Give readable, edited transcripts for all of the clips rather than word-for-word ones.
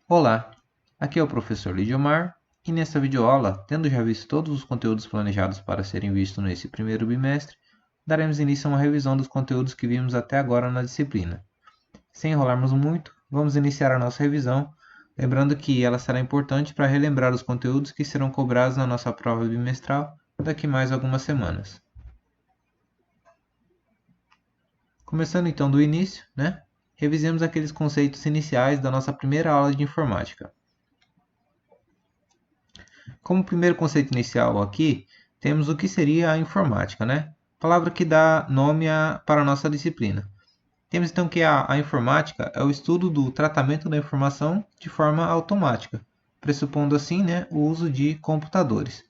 Olá, aqui é o professor Lidiomar e nesta videoaula, tendo já visto todos os conteúdos planejados para serem vistos nesse primeiro bimestre, daremos início a uma revisão dos conteúdos que vimos até agora na disciplina. Sem enrolarmos muito, vamos iniciar a nossa revisão, lembrando que ela será importante para relembrar os conteúdos que serão cobrados na nossa prova bimestral daqui mais algumas semanas. Começando então do início, revisemos aqueles conceitos iniciais da nossa primeira aula de informática. Como primeiro conceito inicial aqui, temos o que seria a informática, Palavra que dá nome para a nossa disciplina. Temos então que a informática é o estudo do tratamento da informação de forma automática, pressupondo assim o uso de computadores.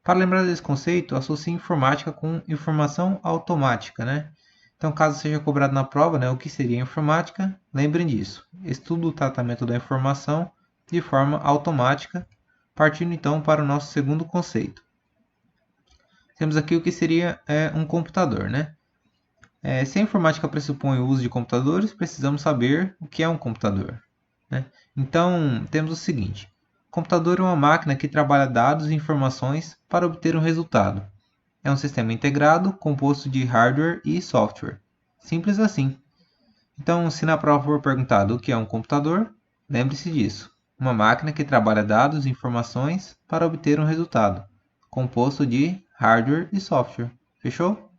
Para lembrar desse conceito, associe informática com informação automática, Então, caso seja cobrado na prova, o que seria informática, lembrem disso. Estudo do tratamento da informação de forma automática, partindo então para o nosso segundo conceito. Temos aqui o que seria um computador, Se a informática pressupõe o uso de computadores, precisamos saber o que é um computador. Então, temos o seguinte. Computador é uma máquina que trabalha dados e informações para obter um resultado. É um sistema integrado, composto de hardware e software. Simples assim. Então, se na prova for perguntado o que é um computador, lembre-se disso. Uma máquina que trabalha dados e informações para obter um resultado, composto de hardware e software. Fechou?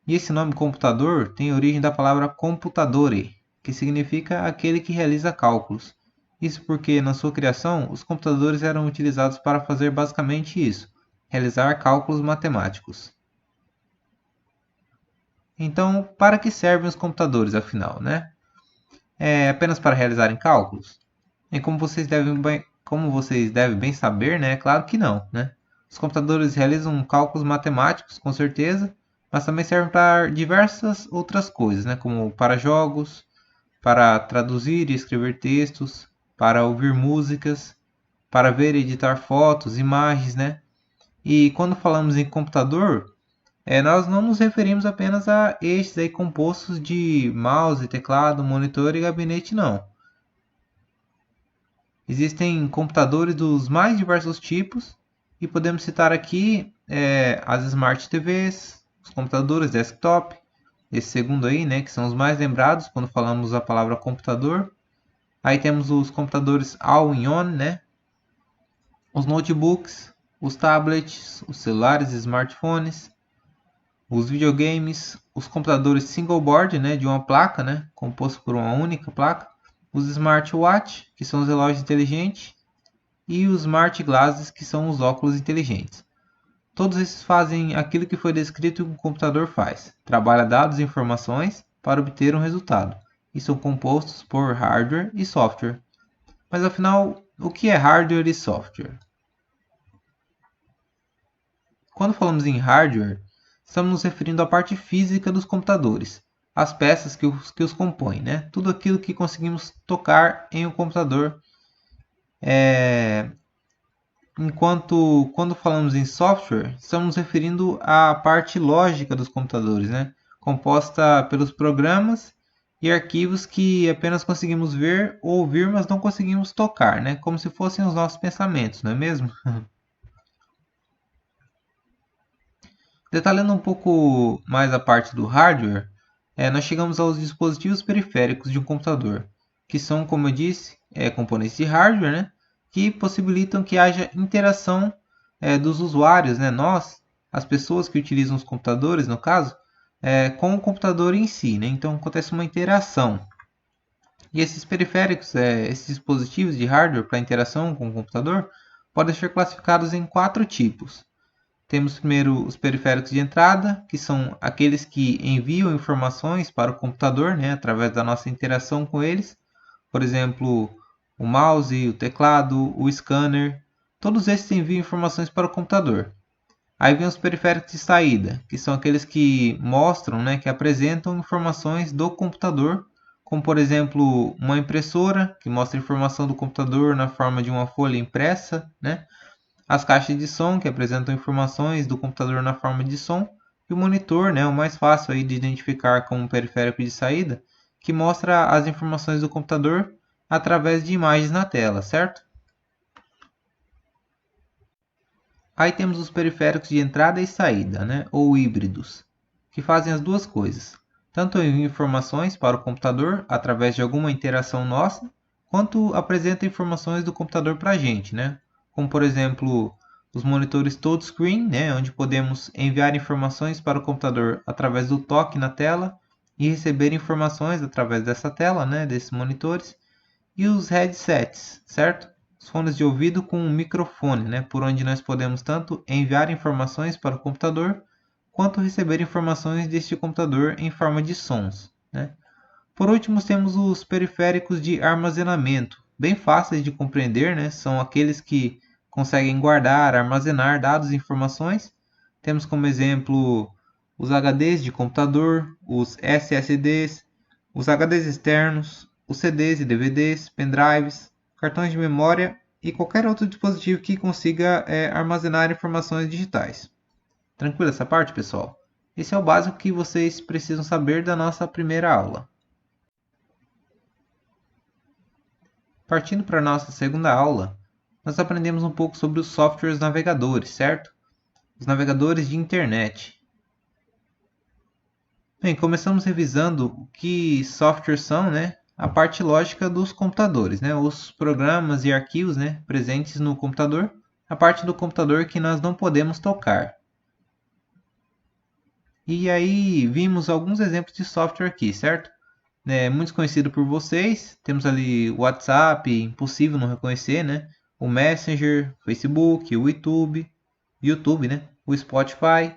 E esse nome computador tem origem da palavra computadore, que significa aquele que realiza cálculos. Isso porque, na sua criação, os computadores eram utilizados para fazer basicamente isso, realizar cálculos matemáticos. Então, para que servem os computadores, afinal, É apenas para realizarem cálculos? E como vocês devem bem saber, é claro que não, Os computadores realizam cálculos matemáticos, com certeza, mas também servem para diversas outras coisas, como para jogos, para traduzir e escrever textos, para ouvir músicas, para ver e editar fotos, imagens, E quando falamos em computador, nós não nos referimos apenas a estes aí compostos de mouse, teclado, monitor e gabinete, não. Existem computadores dos mais diversos tipos e podemos citar aqui as Smart TVs, os computadores desktop, esse segundo aí, que são os mais lembrados quando falamos a palavra computador. Aí temos os computadores all-in-one, os notebooks, os tablets, os celulares e smartphones, os videogames, os computadores single board, de uma placa, composto por uma única placa, os smartwatch, que são os relógios inteligentes, e os smart glasses, que são os óculos inteligentes. Todos esses fazem aquilo que foi descrito que o computador faz. Trabalha dados e informações para obter um resultado, e são compostos por hardware e software. Mas afinal, o que é hardware e software? Quando falamos em hardware, estamos nos referindo à parte física dos computadores, as peças que os compõem, Tudo aquilo que conseguimos tocar em um computador. Enquanto quando falamos em software, estamos nos referindo à parte lógica dos computadores, Composta pelos programas e arquivos que apenas conseguimos ver ou ouvir, mas não conseguimos tocar, Como se fossem os nossos pensamentos, não é mesmo? Detalhando um pouco mais a parte do hardware, nós chegamos aos dispositivos periféricos de um computador, que são, como eu disse, componentes de hardware, que possibilitam que haja interação dos usuários, nós, as pessoas que utilizam os computadores, no caso, com o computador em si. Então acontece uma interação. E esses periféricos, esses dispositivos de hardware para interação com o computador, podem ser classificados em 4 tipos. Temos primeiro os periféricos de entrada, que são aqueles que enviam informações para o computador, através da nossa interação com eles. Por exemplo, o mouse, o teclado, o scanner, todos esses enviam informações para o computador. Aí vem os periféricos de saída, que são aqueles que mostram, que apresentam informações do computador, como por exemplo uma impressora, que mostra informação do computador na forma de uma folha impressa, as caixas de som, que apresentam informações do computador na forma de som, e o monitor, o mais fácil aí de identificar como periférico de saída, que mostra as informações do computador através de imagens na tela, certo? Aí temos os periféricos de entrada e saída, né? Ou híbridos, que fazem as duas coisas. Tanto enviam informações para o computador através de alguma interação nossa, quanto apresentam informações do computador para a gente, né? Como por exemplo, os monitores touchscreen, né? Onde podemos enviar informações para o computador através do toque na tela e receber informações através dessa tela, né? Desses monitores. E os headsets, certo? Os fones de ouvido com um microfone, né? Por onde nós podemos tanto enviar informações para o computador, quanto receber informações deste computador em forma de sons, né? Por último, temos os periféricos de armazenamento, bem fáceis de compreender, né? São aqueles que conseguem guardar, armazenar dados e informações. Temos como exemplo os HDs de computador, os SSDs, os HDs externos, os CDs e DVDs, pendrives, cartões de memória e qualquer outro dispositivo que consiga armazenar informações digitais. Tranquilo essa parte, pessoal? Esse é o básico que vocês precisam saber da nossa primeira aula. Partindo para a nossa segunda aula, nós aprendemos um pouco sobre os softwares navegadores, certo? Os navegadores de internet. Bem, começamos revisando o que softwares são, né? A parte lógica dos computadores, né? Os programas e arquivos, né? Presentes no computador, a parte do computador que nós não podemos tocar. E aí vimos alguns exemplos de software aqui, certo? Muito conhecido por vocês. Temos ali o WhatsApp, impossível não reconhecer, né? O Messenger, Facebook, o YouTube, né? O Spotify.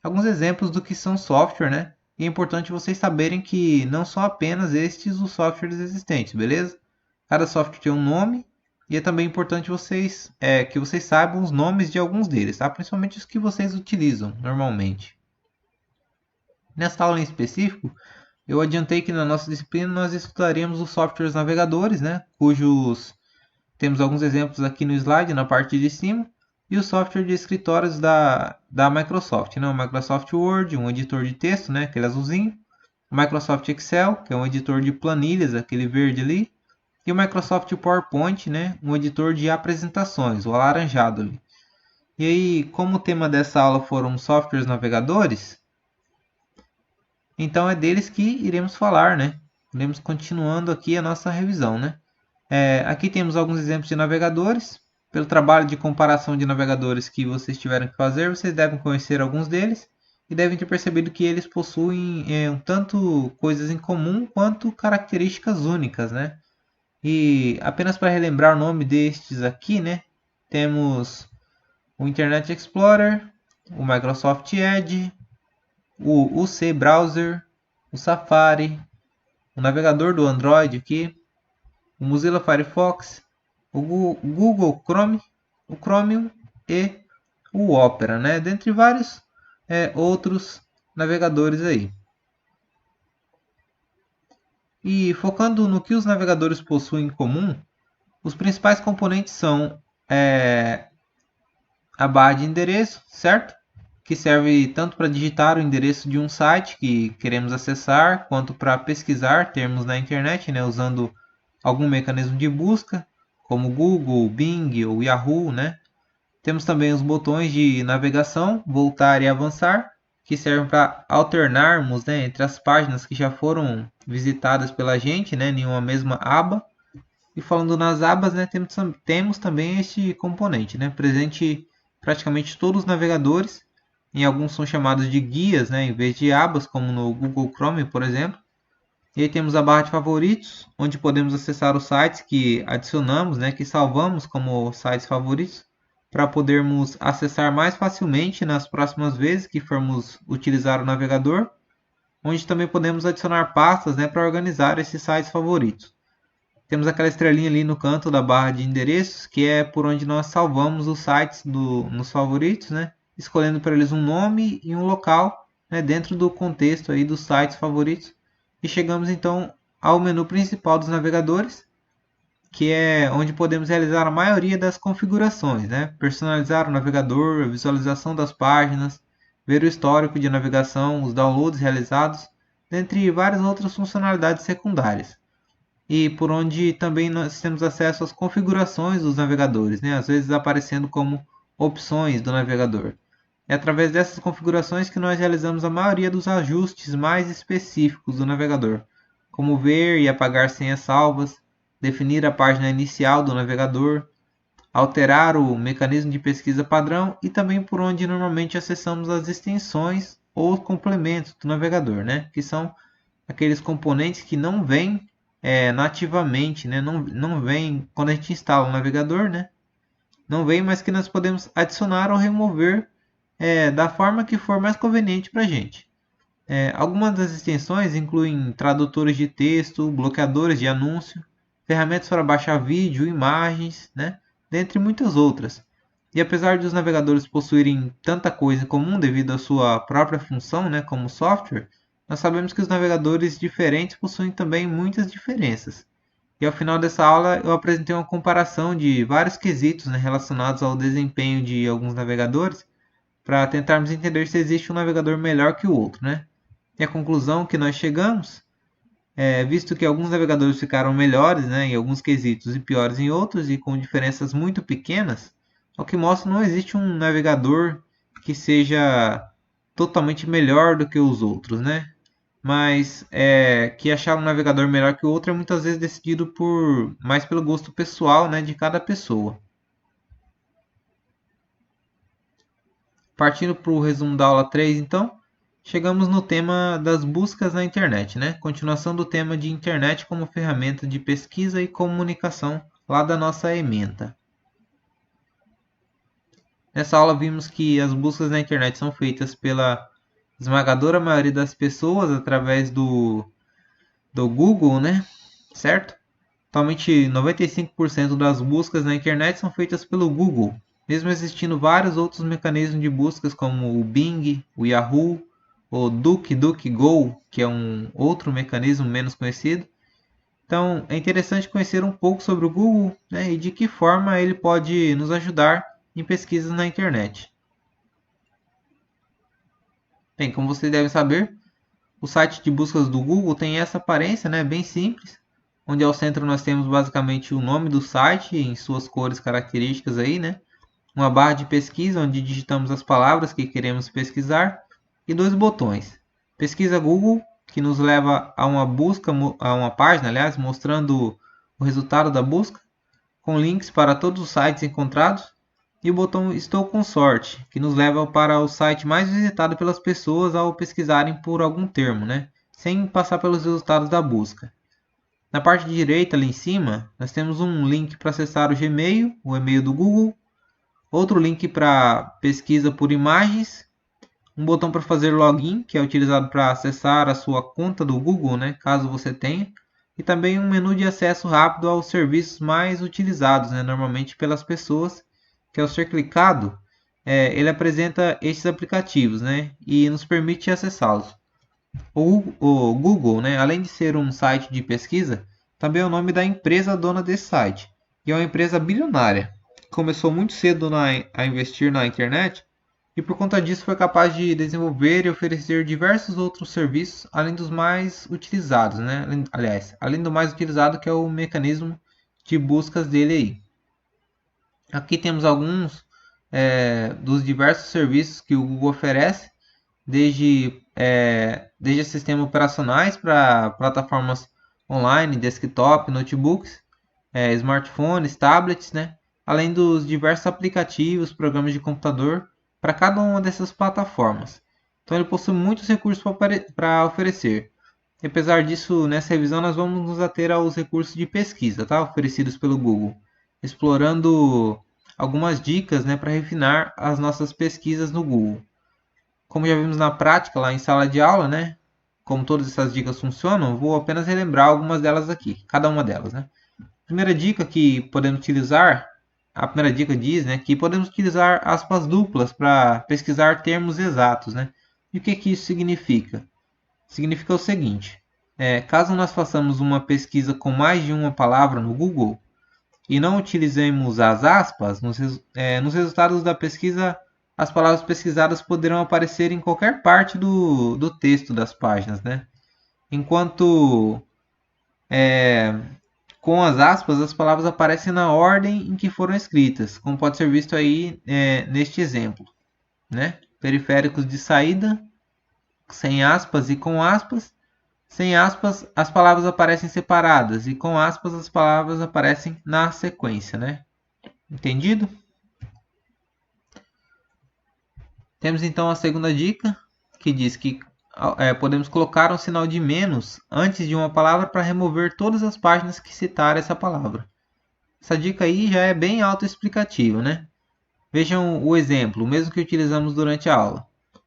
Alguns exemplos do que são software, né? E é importante vocês saberem que não são apenas estes os softwares existentes, beleza? Cada software tem um nome e é também importante que vocês saibam os nomes de alguns deles, tá? Principalmente os que vocês utilizam normalmente. Nesta aula em específico, eu adiantei que na nossa disciplina nós estudaríamos os softwares navegadores, né? Cujos temos alguns exemplos aqui no slide na parte de cima, e o software de escritórios da Microsoft, né? O Microsoft Word, um editor de texto, né? Aquele azulzinho, o Microsoft Excel, que é um editor de planilhas, aquele verde ali, e o Microsoft PowerPoint, né? Um editor de apresentações, o alaranjado ali. E aí, como o tema dessa aula foram softwares navegadores, então é deles que iremos falar, né? Iremos continuando aqui a nossa revisão, né? Aqui temos alguns exemplos de navegadores. Pelo trabalho de comparação de navegadores que vocês tiveram que fazer, vocês devem conhecer alguns deles e devem ter percebido que eles possuem tanto coisas em comum quanto características únicas, né? E apenas para relembrar o nome destes aqui, né? Temos o Internet Explorer, o Microsoft Edge, o UC Browser, o Safari, o navegador do Android aqui, o Mozilla Firefox, o Google Chrome, o Chromium e o Opera, né? Dentre vários outros navegadores aí. E focando no que os navegadores possuem em comum, os principais componentes são a barra de endereço, certo? Que serve tanto para digitar o endereço de um site que queremos acessar, quanto para pesquisar termos na internet, né? Usando algum mecanismo de busca, como Google, Bing ou Yahoo, né? Temos também os botões de navegação, voltar e avançar, que servem para alternarmos, né, entre as páginas que já foram visitadas pela gente, né, em uma mesma aba. E falando nas abas, né, temos também este componente, né, presente em praticamente todos os navegadores. Em alguns são chamados de guias, né, em vez de abas, como no Google Chrome, por exemplo. E aí temos a barra de favoritos, onde podemos acessar os sites que adicionamos, né, que salvamos como sites favoritos, para podermos acessar mais facilmente nas próximas vezes que formos utilizar o navegador, onde também podemos adicionar pastas, né, para organizar esses sites favoritos. Temos aquela estrelinha ali no canto da barra de endereços, que é por onde nós salvamos os sites nos favoritos, né, escolhendo para eles um nome e um local, né, dentro do contexto aí dos sites favoritos. E chegamos então ao menu principal dos navegadores, que é onde podemos realizar a maioria das configurações, né? Personalizar o navegador, a visualização das páginas, ver o histórico de navegação, os downloads realizados, dentre várias outras funcionalidades secundárias. e por onde também nós temos acesso às configurações dos navegadores, né? Às vezes aparecendo como opções do navegador. É através dessas configurações que nós realizamos a maioria dos ajustes mais específicos do navegador, como ver e apagar senhas salvas, definir a página inicial do navegador, alterar o mecanismo de pesquisa padrão e também por onde normalmente acessamos as extensões ou os complementos do navegador, né? Que são aqueles componentes que não vêm nativamente, né? Não vêm quando a gente instala o navegador, né? Não vem, mas que nós podemos adicionar ou remover da forma que for mais conveniente para a gente. Algumas das extensões incluem tradutores de texto, bloqueadores de anúncio, ferramentas para baixar vídeo, imagens, né? Dentre muitas outras. E apesar de os navegadores possuírem tanta coisa em comum devido à sua própria função, né, como software, nós sabemos que os navegadores diferentes possuem também muitas diferenças. E ao final dessa aula eu apresentei uma comparação de vários quesitos, né, relacionados ao desempenho de alguns navegadores para tentarmos entender se existe um navegador melhor que o outro, né? E a conclusão que nós chegamos visto que alguns navegadores ficaram melhores, né, em alguns quesitos e piores em outros e com diferenças muito pequenas, o que mostra que não existe um navegador que seja totalmente melhor do que os outros, né? Mas que achar um navegador melhor que o outro é muitas vezes decidido mais pelo gosto pessoal, né, de cada pessoa. Partindo para o resumo da aula 3, então, chegamos no tema das buscas na internet, né? Continuação do tema de internet como ferramenta de pesquisa e comunicação lá da nossa ementa. Nessa aula vimos que as buscas na internet são feitas pela esmagadora maioria das pessoas através do Google, né? Certo? Atualmente, 95% das buscas na internet são feitas pelo Google, mesmo existindo vários outros mecanismos de buscas como o Bing, o Yahoo, o DuckDuckGo, que é um outro mecanismo menos conhecido. Então, é interessante conhecer um pouco sobre o Google, né, e de que forma ele pode nos ajudar em pesquisas na internet. Bem, como vocês devem saber, o site de buscas do Google tem essa aparência, né, bem simples, onde ao centro nós temos basicamente o nome do site em suas cores características aí, né? Uma barra de pesquisa onde digitamos as palavras que queremos pesquisar e dois botões. Pesquisa Google, que nos leva a uma busca, a uma página, aliás, mostrando o resultado da busca, com links para todos os sites encontrados, e o botão Estou com sorte, que nos leva para o site mais visitado pelas pessoas ao pesquisarem por algum termo, né? Sem passar pelos resultados da busca. Na parte direita, ali em cima, nós temos um link para acessar o Gmail, o e-mail do Google, outro link para pesquisa por imagens, um botão para fazer login, que é utilizado para acessar a sua conta do Google, né, caso você tenha, e também um menu de acesso rápido aos serviços mais utilizados, né, normalmente pelas pessoas, que ao ser clicado, ele apresenta estes aplicativos, né, e nos permite acessá-los. O Google, né, além de ser um site de pesquisa, também é o nome da empresa dona desse site. E é uma empresa bilionária. Começou muito cedo a investir na internet e por conta disso foi capaz de desenvolver e oferecer diversos outros serviços, além dos mais utilizados, né? Aliás, além do mais utilizado que é o mecanismo de buscas dele aí. Aqui temos alguns dos diversos serviços que o Google oferece, desde sistemas operacionais para plataformas online, desktop, notebooks, smartphones, tablets, né? Além dos diversos aplicativos, programas de computador para cada uma dessas plataformas. Então ele possui muitos recursos para oferecer. E apesar disso, nessa revisão nós vamos nos ater aos recursos de pesquisa, tá? Oferecidos pelo Google, explorando algumas dicas, né, para refinar as nossas pesquisas no Google. Como já vimos na prática lá em sala de aula, né? Como todas essas dicas funcionam, vou apenas relembrar algumas delas aqui, cada uma delas, né? Primeira dica que podemos utilizar, a primeira dica diz, né, que podemos utilizar aspas duplas para pesquisar termos exatos, né? E o que isso significa? Significa o seguinte: caso nós façamos uma pesquisa com mais de uma palavra no Google e não utilizemos as aspas, nos resultados da pesquisa as palavras pesquisadas poderão aparecer em qualquer parte do texto das páginas, né? Enquanto Com as aspas, as palavras aparecem na ordem em que foram escritas, como pode ser visto aí neste exemplo, né? Periféricos de saída, sem aspas e com aspas. Sem aspas, as palavras aparecem separadas e com aspas as palavras aparecem na sequência, né? Entendido? Temos então a segunda dica, que diz que podemos colocar um sinal de menos antes de uma palavra para remover todas as páginas que citar essa palavra. Essa dica aí já é bem autoexplicativa, né? Vejam o exemplo, o mesmo que utilizamos durante a aula.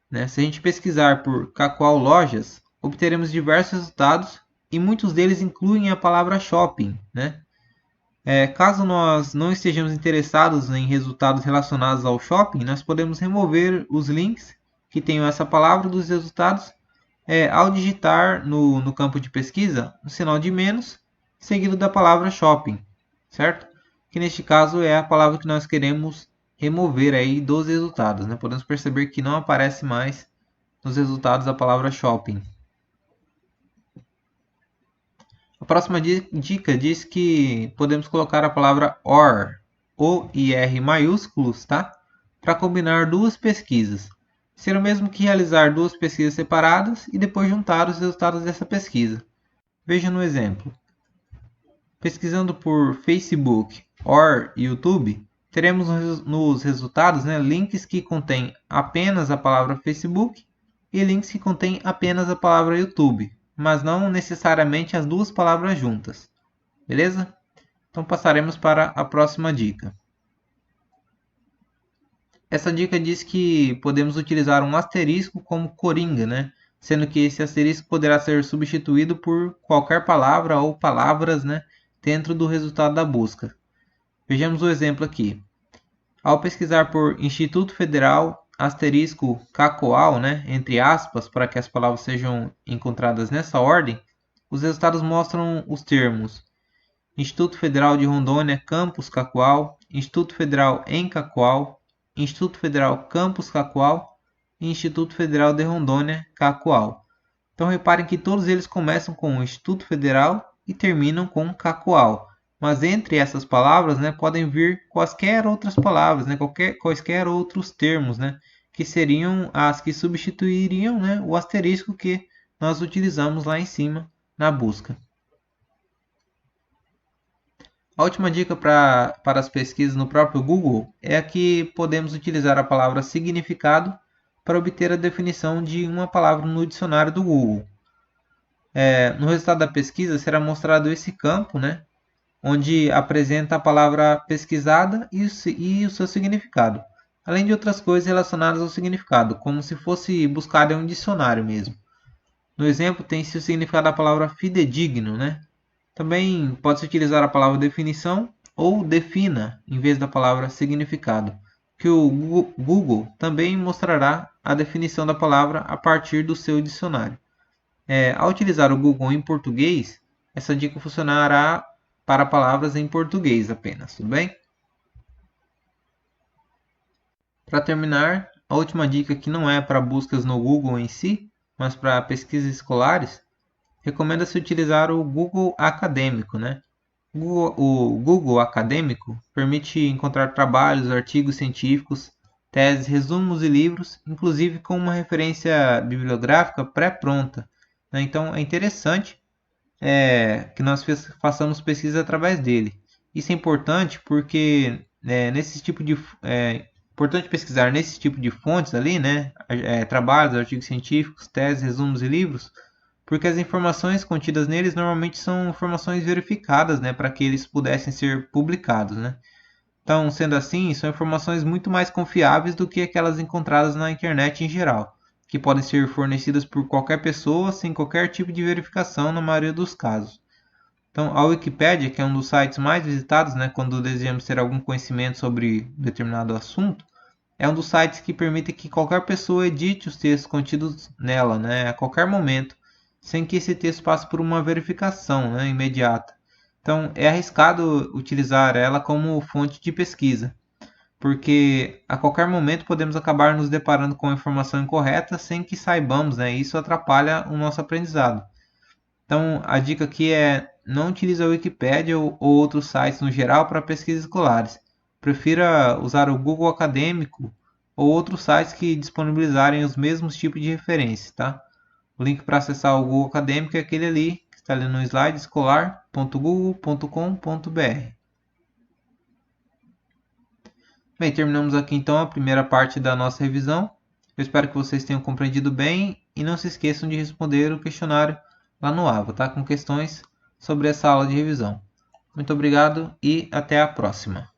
Né? Se a gente pesquisar por Cacoal Lojas, obteremos diversos resultados e muitos deles incluem a palavra shopping. Né? Caso nós não estejamos interessados em resultados relacionados ao shopping, nós podemos remover os links que tenham essa palavra dos resultados ao digitar no campo de pesquisa um sinal de menos seguido da palavra shopping, certo? Que neste caso é a palavra que nós queremos remover aí dos resultados. Né? Podemos perceber que não aparece mais nos resultados a palavra shopping. A próxima dica diz que podemos colocar a palavra OR, O-I-R maiúsculos, tá? Para combinar duas pesquisas. Ser o mesmo que realizar duas pesquisas separadas e depois juntar os resultados dessa pesquisa. Veja no exemplo. Pesquisando por Facebook or YouTube, teremos nos resultados links que contêm apenas a palavra Facebook e links que contêm apenas a palavra YouTube, mas não necessariamente as duas palavras juntas. Beleza? Então passaremos para a próxima dica. Essa dica diz que podemos utilizar um asterisco como coringa, né? Sendo que esse asterisco poderá ser substituído por qualquer palavra ou palavras, né, dentro do resultado da busca. Vejamos o exemplo aqui. Ao pesquisar por Instituto Federal asterisco Cacoal, né, entre aspas, para que as palavras sejam encontradas nessa ordem, os resultados mostram os termos Instituto Federal de Rondônia, Campus Cacoal, Instituto Federal em Cacoal, Instituto Federal Campus Cacoal e Instituto Federal de Rondônia, Cacoal. Então reparem que todos eles começam com Instituto Federal e terminam com Cacoal. Mas entre essas palavras, né, podem vir quaisquer outras palavras, né, quaisquer outros termos, né, que seriam as que substituiriam, né, o asterisco que nós utilizamos lá em cima na busca. A última dica para as pesquisas no próprio Google é a que podemos utilizar a palavra significado para obter a definição de uma palavra no dicionário do Google. No resultado da pesquisa será mostrado esse campo, né, onde apresenta a palavra pesquisada e o seu significado, além de outras coisas relacionadas ao significado, como se fosse buscado em um dicionário mesmo. No exemplo, tem-se o significado da palavra fidedigno, né? Também pode-se utilizar a palavra definição ou defina em vez da palavra significado, que o Google também mostrará a definição da palavra a partir do seu dicionário. Ao utilizar o Google em português, essa dica funcionará para palavras em português apenas, tudo bem? Para terminar, a última dica que não é para buscas no Google em si, mas para pesquisas escolares, recomenda-se utilizar o Google Acadêmico, né? O Google Acadêmico permite encontrar trabalhos, artigos científicos, teses, resumos e livros, inclusive com uma referência bibliográfica pré-pronta. Né? Então é interessante que nós façamos pesquisa através dele. Isso é importante porque é importante pesquisar nesse tipo de fontes ali, né? Trabalhos, artigos científicos, teses, resumos e livros, porque as informações contidas neles normalmente são informações verificadas, né, para que eles pudessem ser publicados, né? Então, sendo assim, são informações muito mais confiáveis do que aquelas encontradas na internet em geral, que podem ser fornecidas por qualquer pessoa sem qualquer tipo de verificação na maioria dos casos. Então, a Wikipédia, que é um dos sites mais visitados, né, quando desejamos ter algum conhecimento sobre determinado assunto, é um dos sites que permite que qualquer pessoa edite os textos contidos nela, né, a qualquer momento, sem que esse texto passe por uma verificação, né, imediata. Então, é arriscado utilizar ela como fonte de pesquisa, porque a qualquer momento podemos acabar nos deparando com a informação incorreta sem que saibamos, né, e isso atrapalha o nosso aprendizado. Então, a dica aqui é não utilize a Wikipédia ou outros sites no geral para pesquisas escolares. Prefira usar o Google Acadêmico ou outros sites que disponibilizarem os mesmos tipos de referências, tá? O link para acessar o Google Acadêmico é aquele ali, que está ali no slide, escolar.google.com.br. Bem, terminamos aqui então a primeira parte da nossa revisão. Eu espero que vocês tenham compreendido bem e não se esqueçam de responder o questionário lá no AVA, tá? Com questões sobre essa aula de revisão. Muito obrigado e até a próxima.